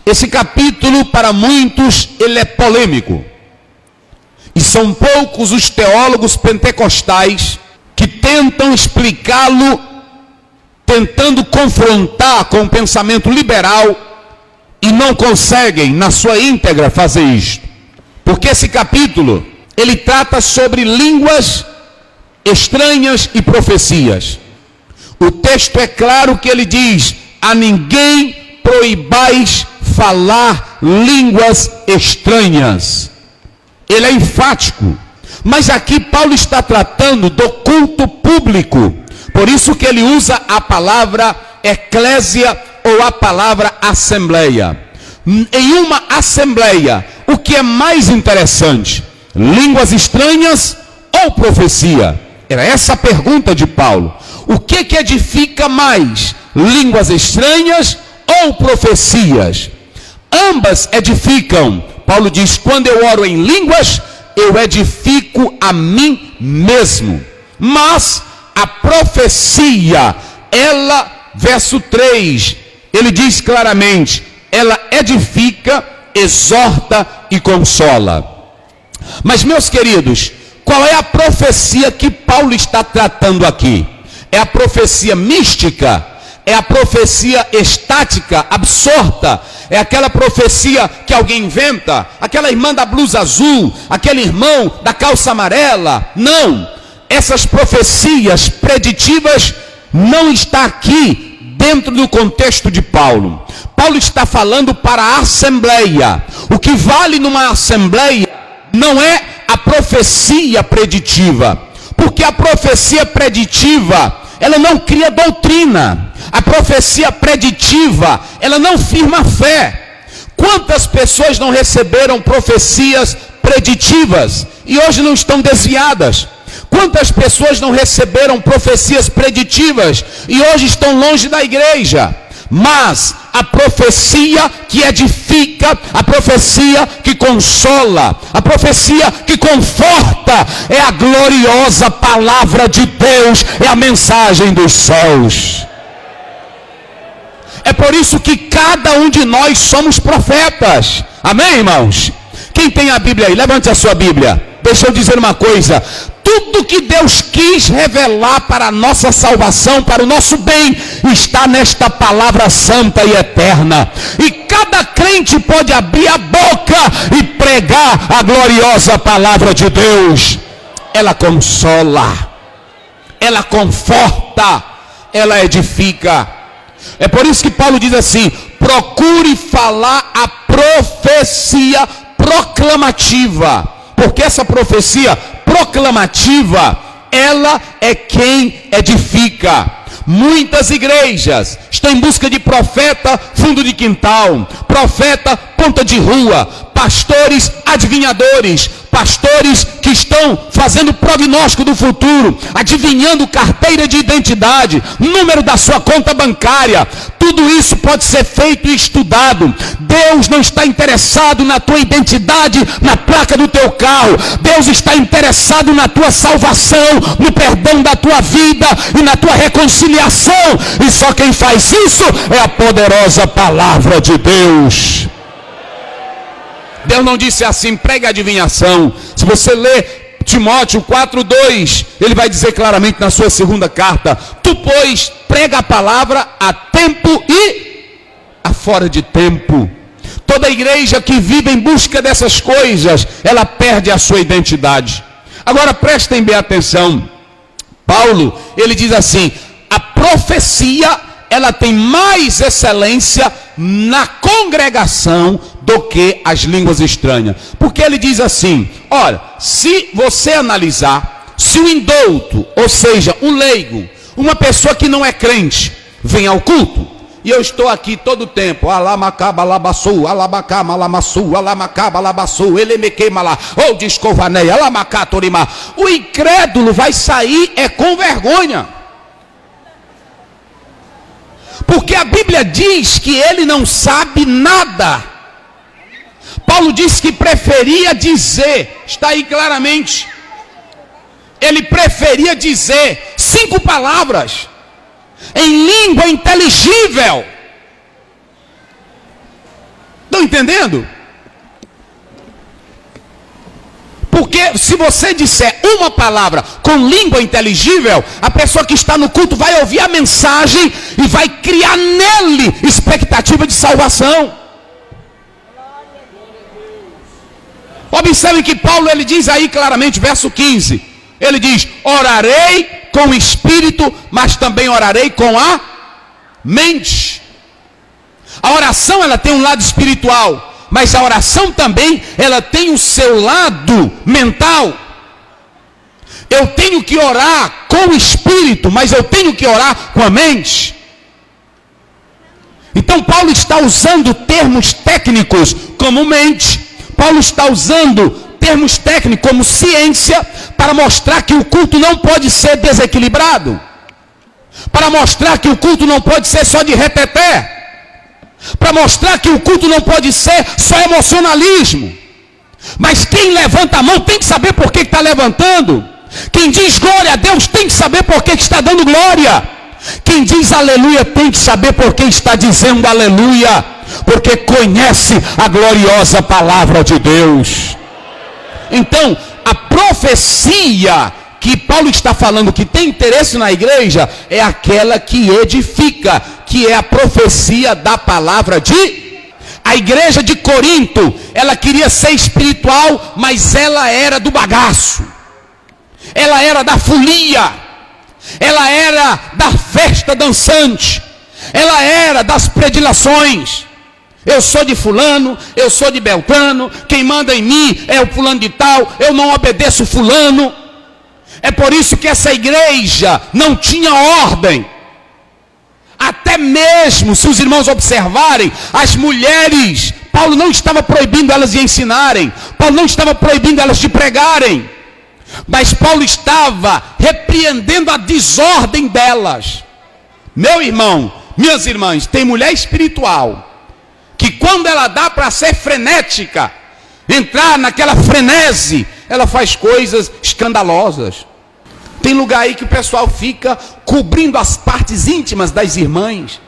Esse capítulo, para muitos, ele é polêmico. E são poucos os teólogos pentecostais que tentam explicá-lo, tentando confrontar com o pensamento liberal, e não conseguem, na sua íntegra, fazer isto. Porque esse capítulo, ele trata sobre línguas estranhas e profecias. O texto é claro que ele diz: a ninguém proibais falar línguas estranhas. Ele é enfático. Mas aqui Paulo está tratando do culto público. Por isso que ele usa a palavra eclésia ou a palavra assembleia. Em uma assembleia, o que é mais interessante? Línguas estranhas ou profecia? Era essa a pergunta de Paulo. O que edifica mais? Línguas estranhas ou profecias? Ambas edificam. Paulo diz: quando eu oro em línguas, eu edifico a mim mesmo. Mas a profecia, ela, verso 3, ele diz claramente, ela edifica, exorta e consola. Mas, meus queridos, qual é a profecia que Paulo está tratando aqui? É a profecia mística? É a profecia estática, absorta? É aquela profecia que alguém inventa? Aquela irmã da blusa azul? Aquele irmão da calça amarela? Não! Essas profecias preditivas não estão aqui dentro do contexto de Paulo. Paulo está falando para a assembleia. O que vale numa assembleia não é a profecia preditiva, porque a profecia preditiva, ela não cria doutrina. A profecia preditiva, ela não firma fé. Quantas pessoas não receberam profecias preditivas e hoje não estão desviadas? Quantas pessoas não receberam profecias preditivas e hoje estão longe da igreja? Mas a profecia que edifica, a profecia que consola, a profecia que conforta, é a gloriosa palavra de Deus, é a mensagem dos céus. É por isso que cada um de nós somos profetas. Amém, irmãos? Quem tem a Bíblia aí? Levante a sua Bíblia. Deixa eu dizer uma coisa. Tudo que Deus quis revelar para a nossa salvação, para o nosso bem, está nesta palavra santa e eterna. E cada crente pode abrir a boca e pregar a gloriosa palavra de Deus. Ela consola, ela conforta, ela edifica. É por isso que Paulo diz assim: procure falar a profecia proclamativa, porque essa profecia proclamativa, ela é quem edifica. Muitas igrejas estão em busca de profeta fundo de quintal, profeta ponta de rua, pastores adivinhadores, pastores que estão fazendo prognóstico do futuro, adivinhando carteira de identidade, número da sua conta bancária. Tudo isso pode ser feito e estudado. Deus não está interessado na tua identidade, na placa do teu carro. Deus está interessado na tua salvação, no perdão da tua vida e na tua reconciliação. E só quem faz isso é a poderosa palavra de Deus. Deus não disse assim: prega a adivinhação. Se você ler Timóteo 4:2, ele vai dizer claramente na sua segunda carta: tu, pois, prega a palavra a tempo e a fora de tempo. Toda igreja que vive em busca dessas coisas, ela perde a sua identidade. Agora prestem bem atenção. Paulo, ele diz assim: a profecia, ela tem mais excelência na congregação do que as línguas estranhas. Porque ele diz assim: olha, se você analisar, se o indouto, ou seja, um leigo, uma pessoa que não é crente, vem ao culto, e eu estou aqui todo o tempo, alamacaba labaçu, alabacama lamassu, alamacaba labaçu, elemequema lá, ou descovaneia, alamacatorima. O incrédulo vai sair com vergonha. Porque a Bíblia diz que ele não sabe nada. Paulo disse que preferia dizer, está aí claramente, ele preferia dizer 5 palavras em língua inteligível Estão entendendo? Porque se você disser uma palavra com língua inteligível, a pessoa que está no culto vai ouvir a mensagem e vai criar nele expectativa de salvação. Observe que Paulo ele diz aí claramente, verso 15. Ele diz, orarei com o espírito, mas também orarei com a mente. A oração ela tem um lado espiritual. Mas a oração também, ela tem o seu lado mental. Eu tenho que orar com o espírito, mas eu tenho que orar com a mente. Então Paulo está usando termos técnicos como mente. Paulo está usando termos técnicos como ciência para mostrar que o culto não pode ser desequilibrado. Para mostrar que o culto não pode ser só de reteté. Para mostrar que o culto não pode ser só emocionalismo. Mas quem levanta a mão tem que saber por que está levantando. Quem diz glória a Deus tem que saber por que está dando glória. Quem diz aleluia tem que saber por que está dizendo aleluia. Porque conhece a gloriosa palavra de Deus. Então, a profecia que Paulo está falando que tem interesse na igreja é aquela que edifica, que é a profecia da palavra de... A igreja de Corinto, ela queria ser espiritual, mas ela era do bagaço, ela era da folia, ela era da festa dançante, ela era das predileções. Eu sou de fulano, eu sou de Beltrano, quem manda em mim é o fulano de tal, eu não obedeço fulano. É por isso que essa igreja não tinha ordem. Até mesmo, se os irmãos observarem, as mulheres, Paulo não estava proibindo elas de ensinarem, Paulo não estava proibindo elas de pregarem, mas Paulo estava repreendendo a desordem delas. Meu irmão, minhas irmãs, tem mulher espiritual, que quando ela dá para ser frenética, entrar naquela frenesi, ela faz coisas escandalosas. Tem lugar aí que o pessoal fica cobrindo as partes íntimas das irmãs.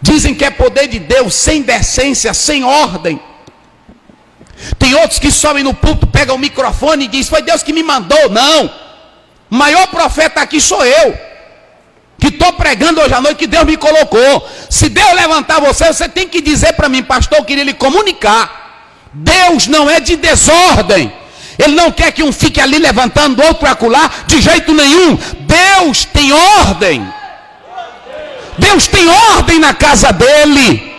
Dizem que é poder de Deus, sem decência, sem ordem. Tem outros que sobem no púlpito, pegam o microfone e dizem, foi Deus que me mandou. Não, o maior profeta aqui sou eu, que estou pregando hoje à noite, que Deus me colocou. Se Deus levantar você, você tem que dizer para mim, pastor, eu queria lhe comunicar. Deus não é de desordem. Ele não quer que um fique ali levantando, outro acolá, de jeito nenhum. Deus tem ordem. Deus tem ordem na casa dele.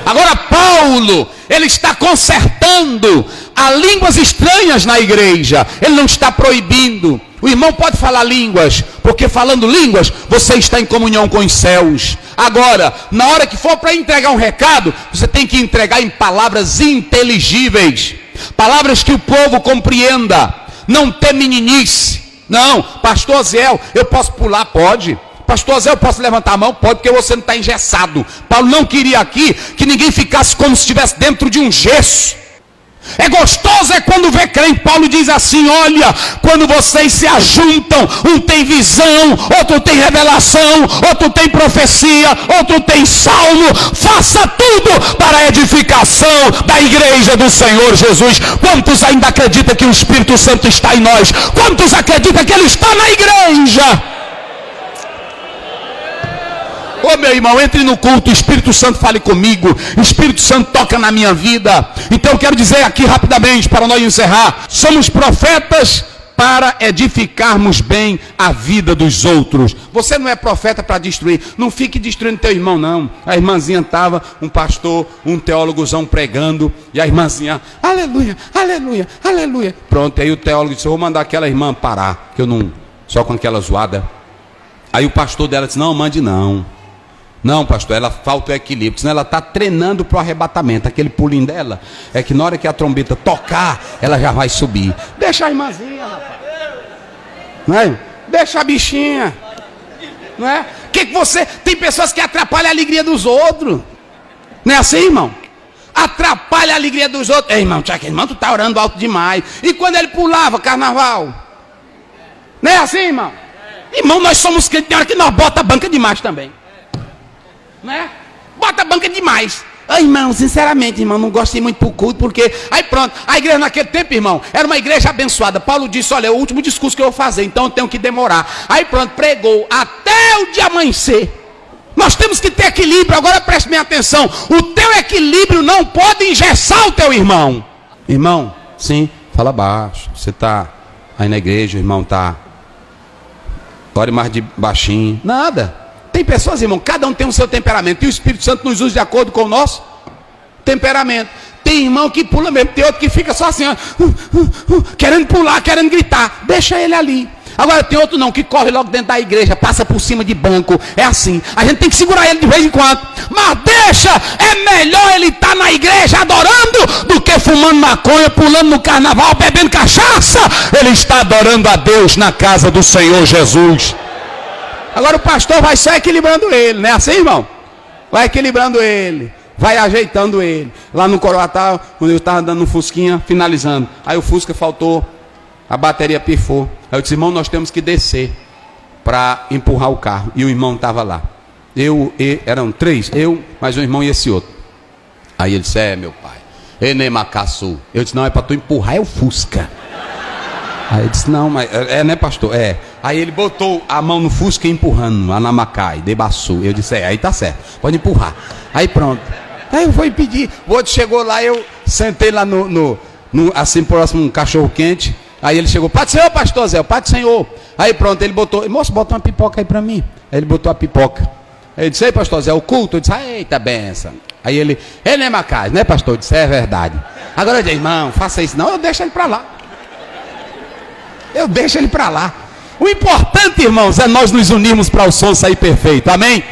Agora Paulo, ele está consertando a línguas estranhas na igreja. Ele não está proibindo. O irmão pode falar línguas, porque falando línguas, você está em comunhão com os céus. Agora, na hora que for para entregar um recado, você tem que entregar em palavras inteligíveis. Palavras que o povo compreenda. Não ter meninice. Não, pastor Zé, eu posso pular? Pode. Pastor Zé, eu posso levantar a mão? Pode, porque você não está engessado. Paulo não queria aqui que ninguém ficasse como se estivesse dentro de um gesso. É gostoso é quando vê crente. Paulo diz assim, olha, quando vocês se ajuntam, um tem visão, outro tem revelação, outro tem profecia, outro tem salmo, faça tudo para a edificação da igreja do Senhor Jesus. Quantos ainda acreditam que o Espírito Santo está em nós? Quantos acreditam que Ele está na igreja? Ô meu irmão, entre no culto, o Espírito Santo fale comigo, o Espírito Santo toca na minha vida. Então eu quero dizer aqui rapidamente, para nós encerrar, somos profetas para edificarmos bem a vida dos outros. Você não é profeta para destruir, não fique destruindo teu irmão não. A irmãzinha estava, um pastor, um teólogozão pregando, e a irmãzinha, aleluia, aleluia, aleluia. Pronto, aí o teólogo disse, eu vou mandar aquela irmã parar, que eu não, só com aquela zoada. Aí o pastor dela disse, não, mande não. Não, pastor, ela falta o equilíbrio, senão ela está treinando para o arrebatamento. Aquele pulinho dela, é que na hora que a trombeta tocar, ela já vai subir. Deixa a irmãzinha, rapaz. Não é? Deixa a bichinha. Não é? Que você... Tem pessoas que atrapalham a alegria dos outros. Não é assim, irmão? Atrapalha a alegria dos outros. Ei, irmão, irmão, tu está orando alto demais. E quando ele pulava, carnaval? Não é assim, irmão? Irmão, nós somos crentes, tem hora que nós bota a banca demais também. Né? Bota a banca demais. Irmão, sinceramente, irmão, não gostei muito pro culto, porque... Aí pronto, a igreja naquele tempo, irmão, era uma igreja abençoada. Paulo disse, olha, é o último discurso que eu vou fazer, então eu tenho que demorar. Aí pronto, pregou até o dia amanhecer. Nós temos que ter equilíbrio. Agora preste bem atenção, o teu equilíbrio não pode engessar o teu irmão. Irmão, sim, fala baixo. Você está aí na igreja, o irmão está... Ore mais de baixinho. Nada. Tem pessoas, irmão, cada um tem o seu temperamento. E o Espírito Santo nos usa de acordo com o nosso temperamento. Tem irmão que pula mesmo, tem outro que fica só assim, ó, querendo pular, querendo gritar. Deixa ele ali. Agora tem outro não, que corre logo dentro da igreja, passa por cima de banco. É assim. A gente tem que segurar ele de vez em quando. Mas deixa, é melhor ele estar na igreja adorando do que fumando maconha, pulando no carnaval, bebendo cachaça. Ele está adorando a Deus na casa do Senhor Jesus. Agora o pastor vai só equilibrando ele, não é assim, irmão? Vai equilibrando ele, vai ajeitando ele. Lá no Coroatá, quando eu estava andando no Fusquinha, finalizando. Aí o Fusca faltou, a bateria pifou. Aí eu disse, irmão, nós temos que descer para empurrar o carro. E o irmão estava lá. Eram 3, eu, mais um irmão e esse outro. Aí ele disse, meu pai, Enemacaçu. Eu disse, não, é para tu empurrar, é o Fusca. Aí ele disse, não, mas né, pastor? É. Aí ele botou a mão no Fusca empurrando, Anamacai, Debaçu. Eu disse, aí tá certo, pode empurrar. Aí pronto. Aí eu fui pedir, o outro chegou lá, eu sentei lá assim próximo um cachorro quente. Aí ele chegou, Pai do Senhor, pastor Zé, Pai do Senhor. Aí pronto, ele botou, moço, bota uma pipoca aí pra mim. Aí ele botou a pipoca. Aí eu disse, ei, pastor Zé, o culto? Eu disse, eita benção. Aí ele é Macai, né, pastor? Eu disse, é verdade. Agora eu disse, irmão, faça isso não, eu deixo ele pra lá. Eu deixo ele para lá. O importante, irmãos, é nós nos unirmos para o som sair perfeito. Amém?